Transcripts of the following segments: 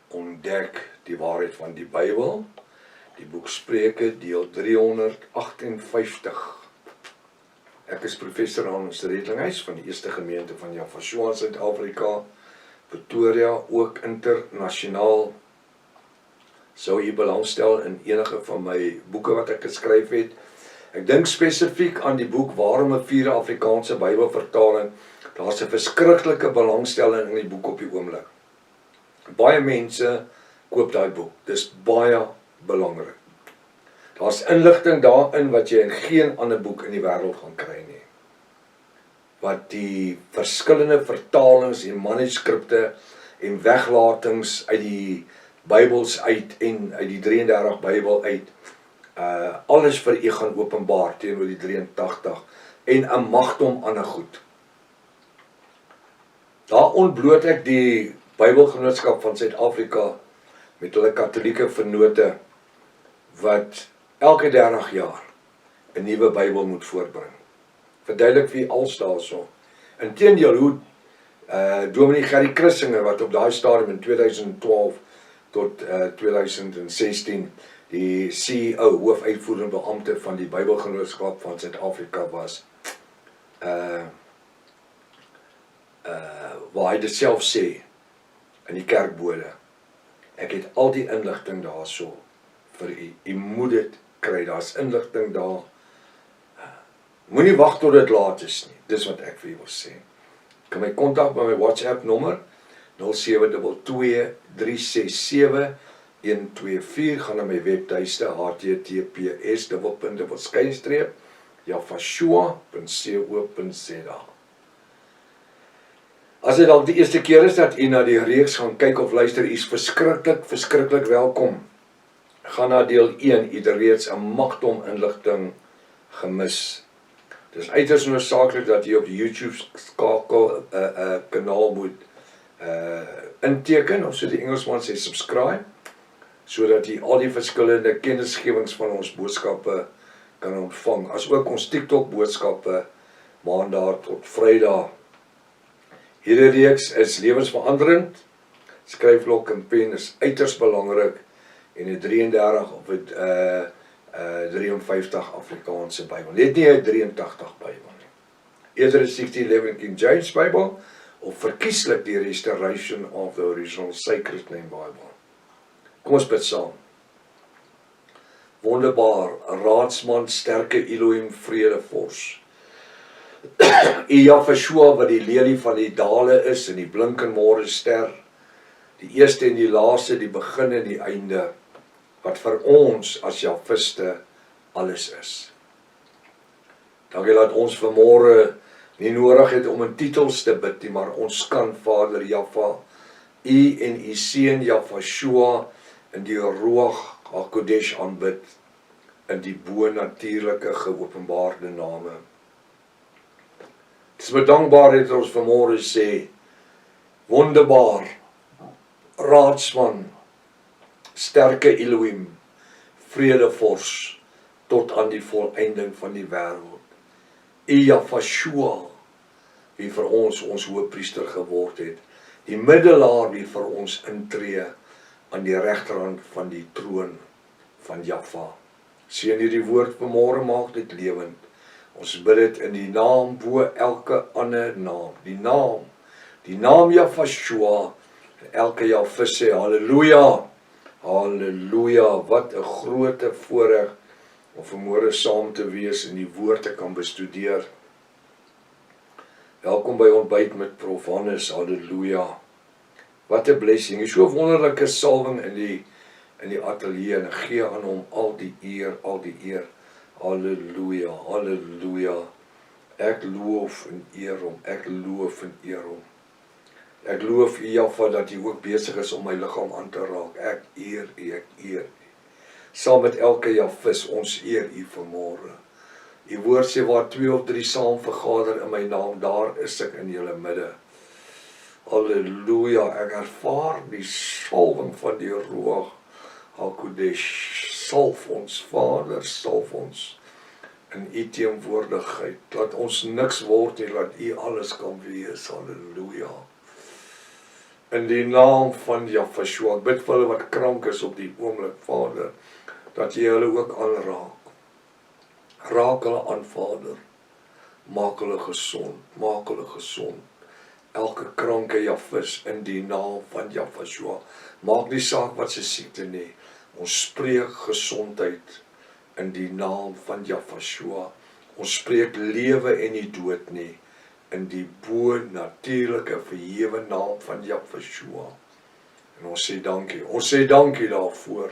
ontdek die waarheid van die Bybel, die boek Spreuke, deel 358. Ek is professor aan ons Redlinghuis van die Eerste Gemeente van Jaffa Suid-Afrika, Pretoria, ook internasionaal. Sou u belangstel in enige van my boeke wat ek geskryf het. Ek dink spesifiek aan die boek Waarom 'n Vierde Afrikaanse Bybelvertaling. Daar's 'n verskriklike belangstelling in die boek op die oomblik. Baie mense koop daai boek. Dis baie belangrik. Daar's inligting daarin wat jy in geen ander boek in die wêreld gaan kry nie. Wat die verskillende vertalings en manuskripte en weglatings uit die Bybels uit en uit die 33 Bybel uit, alles vir u gaan openbaar teenoor die 83 en 'n magdom ander goed. Daar ontbloot ek die Bybelgenootskap van Suid-Afrika met hulle katholieke vennote wat elke 30 jaar 'n nuwe Bybel moet voortbring. Verduidelik wie als daarso. Inteendeel hoe Dominee Gerrie Christinger wat op daai stadium in 2012 tot 2016 die CEO, hoofuitvoerende beampte van die Bybelgenootskap van Suid-Afrika was, waar hy dit self sê in die kerkbode. Ek het al die inligting daarso vir u. U moet dit kry. Daar's inligting daar. Moenie wag tot dit laat is nie. Dis wat ek vir u wil sê. Kan my kontak by my WhatsApp nommer 0722367124. Gaan na my webtuiste https://jaffa.co.za. As dit dalk die eerste keer is dat u na die reeks gaan kyk of luister, u is verskriklik welkom. Gaan na deel 1, u het reeds 'n magdom inligting gemis. Dis uiters noodsaaklik dat jy op die YouTube kanaal moet inteken, of so die Engelsman sê subscribe, sodat jy al die verskillende kennisgewings van ons boodskappe kan ontvang, as ook ons TikTok boodskappe maandag tot Vrydag. Hierdie reeks is lewensveranderend. Skryfblok en pen is uiters belangrik en 'n 33 of 'n 53 Afrikaanse Bybel. Net nie 'n 83 Bybel nie. Eerder 'n 1611 King James Bybel of verkieslik die Restoration of the Original Sacred Name Bible. Kom ons bid saam. Wonderbaar, raadsman, sterke Elohim, vredevors. U Jaffa wat die lelie van die dale is en die blinkende ster, die eerste en die laaste, die begin en die einde, wat vir ons as Jaffiste alles is. Dankie dat ons vanmôre nie nodig het om in titels te bid nie, maar ons kan Vader Jaffa, u en u seun Jaffa in die Ruach HaKodesh aanbid, in die bo-natuurlike geopenbaarde name. Het is met dankbaarheid dat ons vanmôre sê, wonderbaar, raadsman, sterke Elohim, vredevors, tot aan die volëinding van die wêreld. U Jaffa, wie vir ons hoëpriester geword het, die middelaar wie vir ons intree aan die regterhand van die troon van Jaffa. Seën hierdie woord vanmôre, maak dit lewend. Ons bid dit in die naam bo elke ander naam. Die naam Jaffa, en elke Jaffa sê halleluja. Halleluja, wat 'n groot voorreg om vanmôre saam te wees en die woord te kan bestudeer. Welkom by ontbyt met Prof Hannes, halleluja. Wat 'n blessing, so 'n wonderlike salwing in die ateljee en gee aan hom al die eer, halleluja, halleluja. Ek loof en eer hom, ek loof en eer hom. Ek loof u Jaffa dat u ook besig is om my liggaam aan te raak. Ek eer u. Saam met elke Jaffis, ons eer u vanmôre. U woord sê waar 2 of 3 saam vergader in my naam, daar is ek in julle midde. Halleluja, ek ervaar die salwing van die Ruach HaKodesh. Salf ons, Vader, salf ons in u teenwoordigheid. Laat ons niks word nie, laat u alles kan wees. Halleluja. In die naam van Jahvashua, ek bid vir hulle wat krank is op die oomblik, Vader, dat jy hulle ook aanraak. Raak hulle aan, Vader. Maak hulle gesond, maak hulle gesond. Elke kranke Jahvis in die naam van Jahvashua. Maak nie saak wat se siekte nie. Ons spreek gesondheid in die naam van Jahvashua. Ons spreek lewe en nie dood nie. In die bo-natuurlike verhewe naam van Jahvashua. En ons sê dankie. Ons sê dankie daarvoor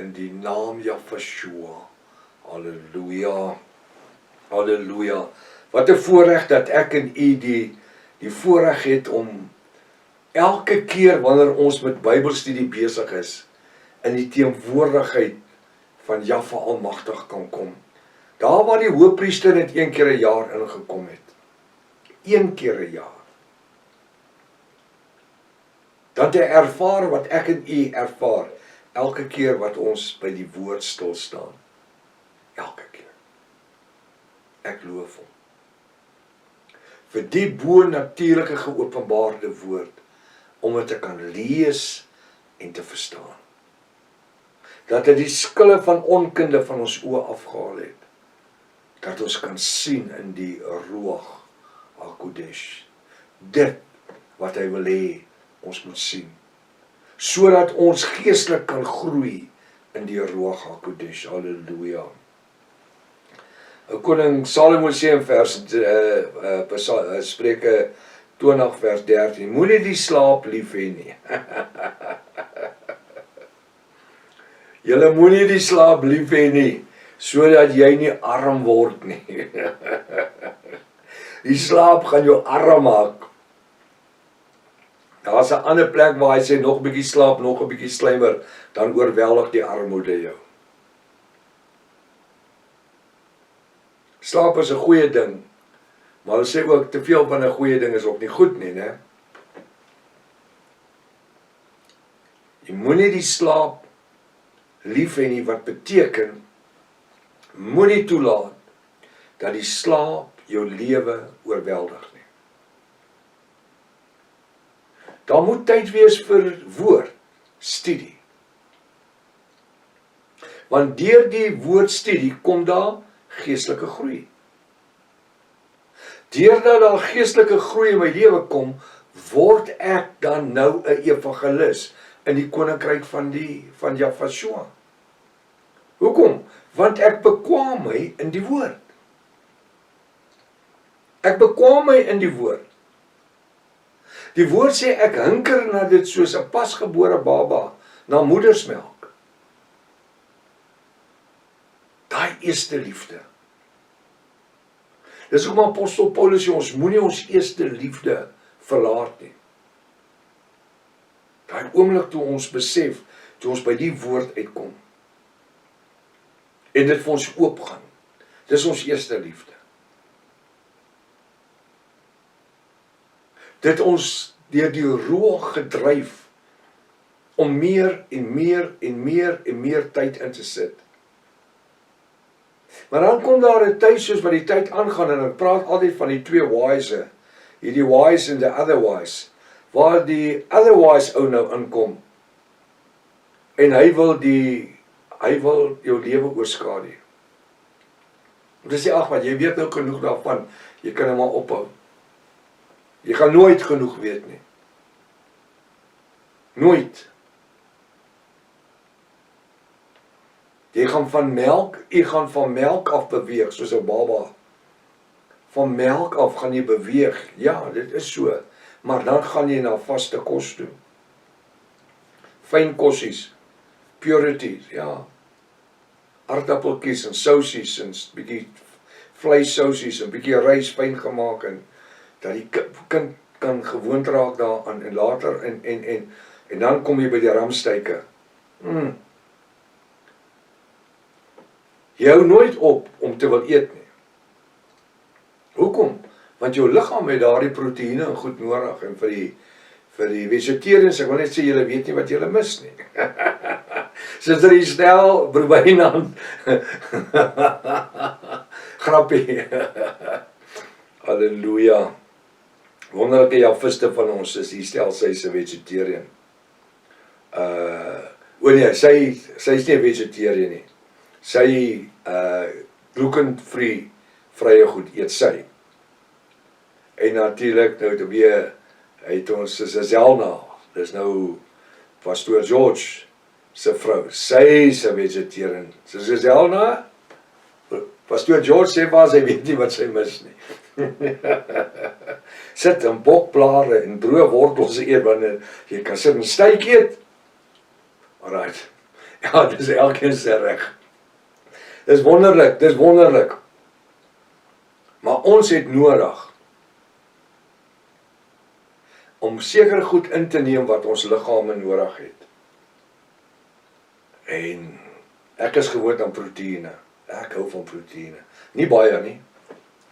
in die naam Jahvashua. Halleluja. Halleluja. Wat 'n voorreg dat ek en u die voorreg het om elke keer wanneer ons met Bybelstudie besig is, in die teenwoordigheid van Jahwe Almagtig kan kom. Daar waar die hoëpriester net een keer 'n jaar ingekom het. Een keer 'n jaar. Dat hy ervaar wat ek en u ervaar, elke keer wat ons by die woord stil staan. Elke keer. Ek loof hom. Vir die bo-natuurlike geopenbaarde woord, om dit te kan lees en te verstaan. Dat hy die skille van onkunde van ons oë afgehaal het. Dat ons kan sien in die Ruach HaKodesh. Dit wat hy wil hê, ons moet sien. Sodat ons geestelik kan groei in die Ruach HaKodesh. Halleluja. Koning Salomo sê in Spreuke 20 vers 13, moenie die slaap lief hê nie. Julle moenie die slaap lief hê nie, sodat jy nie arm word nie. Die slaap gaan jou arm maak. Daar is 'n ander plek waar hy sê, nog 'n bietjie slaap, nog 'n bietjie slymer, dan oorweldig die armoede jou. Slaap is 'n goeie ding, maar hulle sê ook, te veel van 'n goeie ding is ook nie goed nie, né? Jy moenie die slaap lief hê nie, wat beteken, moenie toelaat, dat die slaap jou lewe oorweldig nie. Daar moet tyd wees vir woord, studie. Want deur die woordstudie kom daar geestelike groei. Deurdat daar geestelike groei in my lewe kom, word ek dan nou 'n evangelis in die koninkryk van Jahvashua. Hoekom? Want ek bekwam my in die woord. Ek bekwam my in die woord. Die woord sê ek hinker na dit soos 'n pasgebore baba na moedersmelk. Daai eerste liefde. Dis hoekom apostel Paulus sê ons moenie ons eerste liefde verlaat nie. Daai oomblik toe ons besef, toe ons by die woord uitkom en dit vir ons oopgaan. Dis ons eerste liefde. Dit ons deur die Ruach gedryf om meer en meer en meer en meer tyd in te sit. Maar dan kom daar 'n tyd soos wat die tyd aangaan en ek praat altyd van die twee wise, hierdie wise en the otherwise, waar die otherwise ou nou inkom en hy wil jou lewe oorskadu. Om te sê, ag wat, jy weet nou genoeg daarvan, jy kan nou maar ophou. Jy gaan nooit genoeg weet nie. Nooit. Jy gaan van melk af beweeg, soos 'n baba. Van melk af gaan jy beweeg, ja, dit is so. Maar dan gaan jy na vaste kos toe. Fyn kossies, purities, ja. Aardappeltjies en sousies en bietjie vleissousies en bietjie rys fyn gemaak en dat die kind kan gewoond raak daaraan en later en dan kom jy by die ramstyke. Jy hou nooit op om te wil eet nie. Hoekom? Want jou liggaam het daardie proteïene en goed nodig en vir die vegetariërs, ek wil net sê julle weet nie wat julle mis nie. Sister die snel Brubynand. Grappie. Halleluja. Wonderlike Javiste van ons is, die stel sy is 'n vegetarian. Nee, sy is nie 'n vegetarian nie. Sy gluten-free vrye goed eet sy. En natuurlik nou te weer het ons Zelna, dis nou Pastoor George se vrou. Sy is 'n vegetarian. So Zelna, Pastoor George sê maar sy weet nie wat sy mis nie. Sit in bokblare en droë wortels eet wanneer jy kan sit en steak eet. Alright. Ja, dis elkeen se reg. Dis wonderlik. Maar ons het nodig om sekere goed in te neem wat ons liggame nodig het. En ek is gewoond aan proteïene. Ek hou van proteïene. Nie baie nie.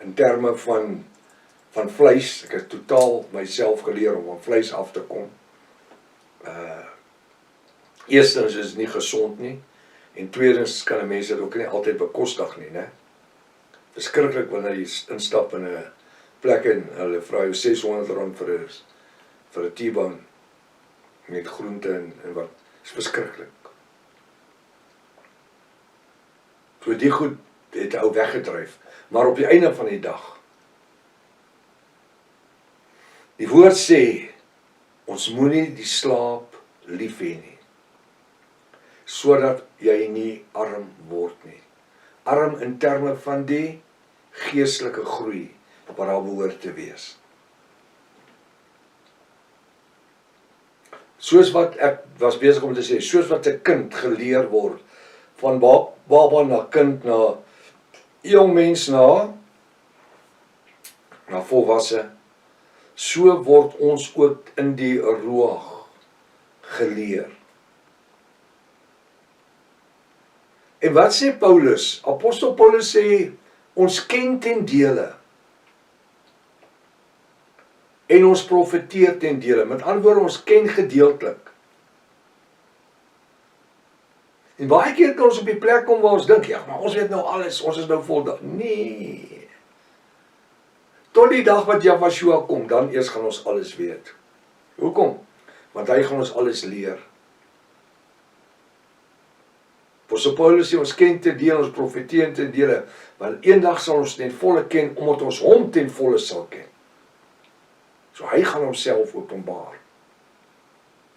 In terme van vleis, ek het totaal myself geleer om van vleis af te kom. Eerstens is het nie gesond nie. En tweedens kan 'n mens dit ook nie altyd bekostig nie, né? Verskriklik wanneer jy instap in 'n plek en hulle vra jou R600 vir 'n T-bone met groente en wat. Dis verskriklik. So die goed het ou weggedryf, maar op die einde van die dag. Die woord sê, ons moenie die slaap lief hê nie, sodat jy nie arm word nie. Arm in terme van die geestelike groei wat daar behoort te wees. Soos wat ek was besig om te sê, soos wat 'n kind geleer word, van baba na kind, na jong mens na volwasse, so word ons ook in die ruach geleer. En wat sê Paulus? Apostel Paulus sê, ons ken ten dele en ons profeteer ten dele. Met ander woorde, ons ken gedeeltelik. En baie keer kan ons op die plek kom waar ons dink, ja, maar ons weet nou alles, ons is nou voldaag. Nee. Tot die dag wat Yahshua kom, dan eers gaan ons alles weet. Hoekom? Want hy gaan ons alles leer. Apostel Paulus sê, ons ken ten dele, ons profeteer ten dele, want eendag sal ons ten volle ken, omdat ons hom ten volle sal ken. So hy gaan homself openbaar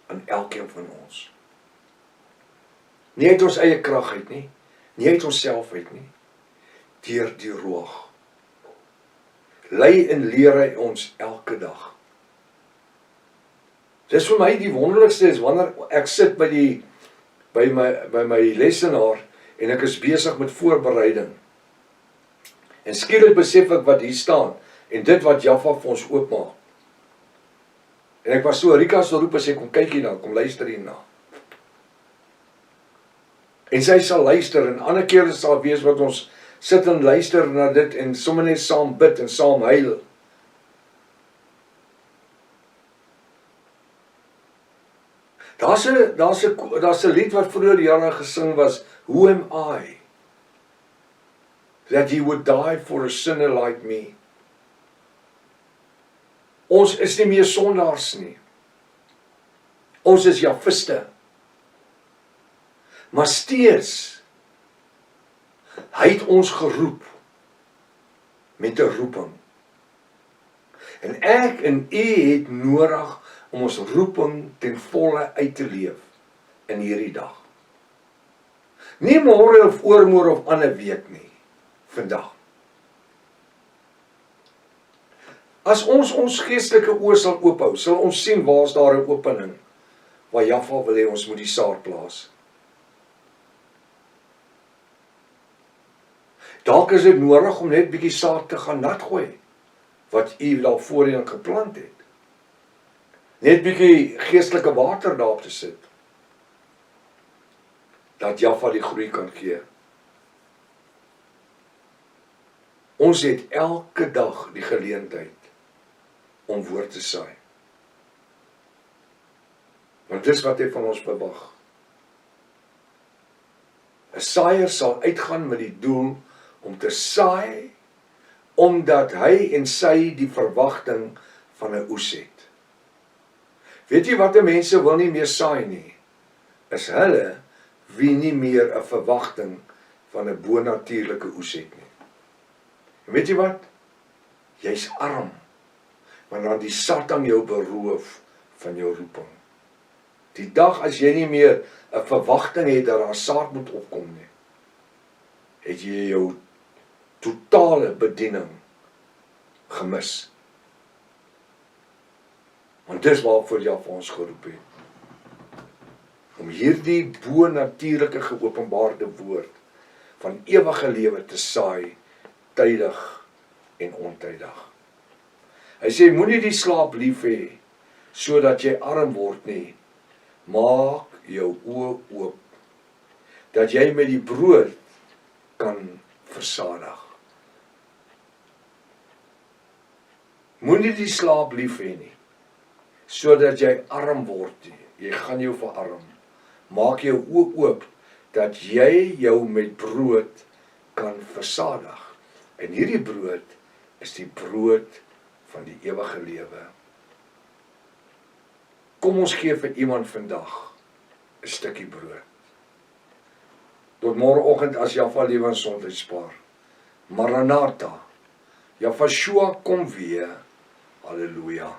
aan elkeen van ons. Nie uit ons eie krag uit nie, nie uit ons self uit nie, deur die Ruach. Lei en leer hy ons elke dag. Dis vir my die wonderlikste is, wanneer ek sit by my lesenaar, en ek is besig met voorbereiding. En skielik besef ek wat hier staan, en dit wat Jaffa vir ons oopmaak. En ek was so, Rika sal roep en sê, kom kyk hierna, kom luister hierna. En sy sal luister, en ander kere sal wees wat ons sit en luister na dit, en sommer net saam bid en saam huil. Daar's 'n lied wat vroeër jare gesing was, Who am I? That he would die for a sinner like me. Ons is nie meer sondaars nie. Ons is Javiste. Maar steeds, hy het ons geroep met 'n roeping. En ek en u het nodig om ons roeping ten volle uit te leef in hierdie dag. Nie môre of oormôre of ander week nie, vandag. As ons geestelike oë sal oophou, sal ons sien waar is daar 'n opening, waar Jaffa wil hê ons moet die saad plaas. Dalk is dit nodig om net bietjie saad te gaan nat gooi, wat u daar voorheen geplant het. Net bietjie geestelike water daarop te sit, dat Jaffa die groei kan gee. Ons het elke dag die geleentheid om woord te saai. Want dis wat hy van ons verwag. 'n Saaier sal uitgaan met die doel om te saai, omdat hy en sy die verwagting van 'n oes het. Weet jy wat die mense wil nie meer saai nie? Is hulle wie nie meer 'n verwagting van 'n bonatuurlike oes het nie. En weet jy wat? Jy's arm, want dan die Satan jou beroof van jou roeping. Die dag as jy nie meer 'n verwagting het dat daar saad moet opkom nie, het jy jou totale bediening gemis. Want dis waarvoor jy vir ons geroep het. Om hierdie bonatuurlike geopenbaarde woord van ewige lewe te saai, tydig en ontydig. Hy sê, moenie die slaap lief hê, sodat jy arm word nie. Maak jou oë oop, dat jy met die brood kan versadig. Moenie die slaap lief hê nie, sodat jy arm word nie. Jy gaan jou verarm. Maak jou oë oop, dat jy jou met brood kan versadig. En hierdie brood is die brood van die ewige lewe. Kom ons gee vir iemand vandag 'n stukkie brood. Tot môreoggend as Jaffa lewe en gesondheid spaar. Maranatha. Jaffa kom weer. Halleluja.